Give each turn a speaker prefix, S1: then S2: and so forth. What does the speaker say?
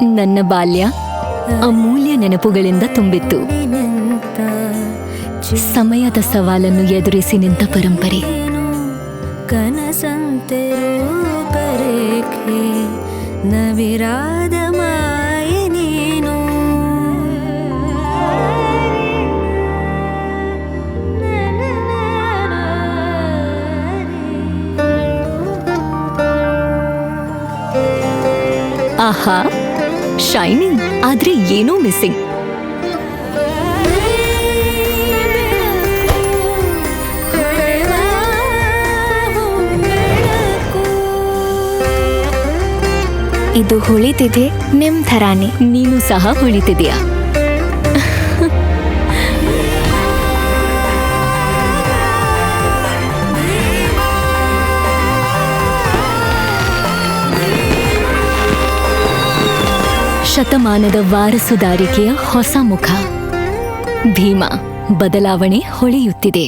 S1: ನನ್ನ ಬಾಲ್ಯ ಅಮೂಲ್ಯ ನೆನಪುಗಳಿಂದ ತುಂಬಿತ್ತು. ಸಮಯದ ಸವಾಲನ್ನು ಎದುರಿಸಿ ನಿಂತ ಪರಂಪರೆ.
S2: ಕನಸಂತೆ ರೂಪರೇಖೆ ನವಿರಾದ ಮಾಯೆ ನೀನು.
S1: ಆಹಾ, ಶೈನಿಂಗ್, ಆದ್ರೆ ಏನೋ ಮಿಸ್ಸಿಂಗ್.
S3: ಇದು ಹೊಳಿತಿದೆ ನಿಮ್ ಥರಾನೇ.
S1: ನೀನು ಸಹ ಹೊಳಿತಿದೆಯಾ? ಶತಮಾನದ ವಾರಸುದಾರಿಕೆಯ ಹೊಸ ಮುಖ ಭೀಮಾ. ಬದಲಾವಣೆ ಹೊಳೆಯುತ್ತಿದೆ.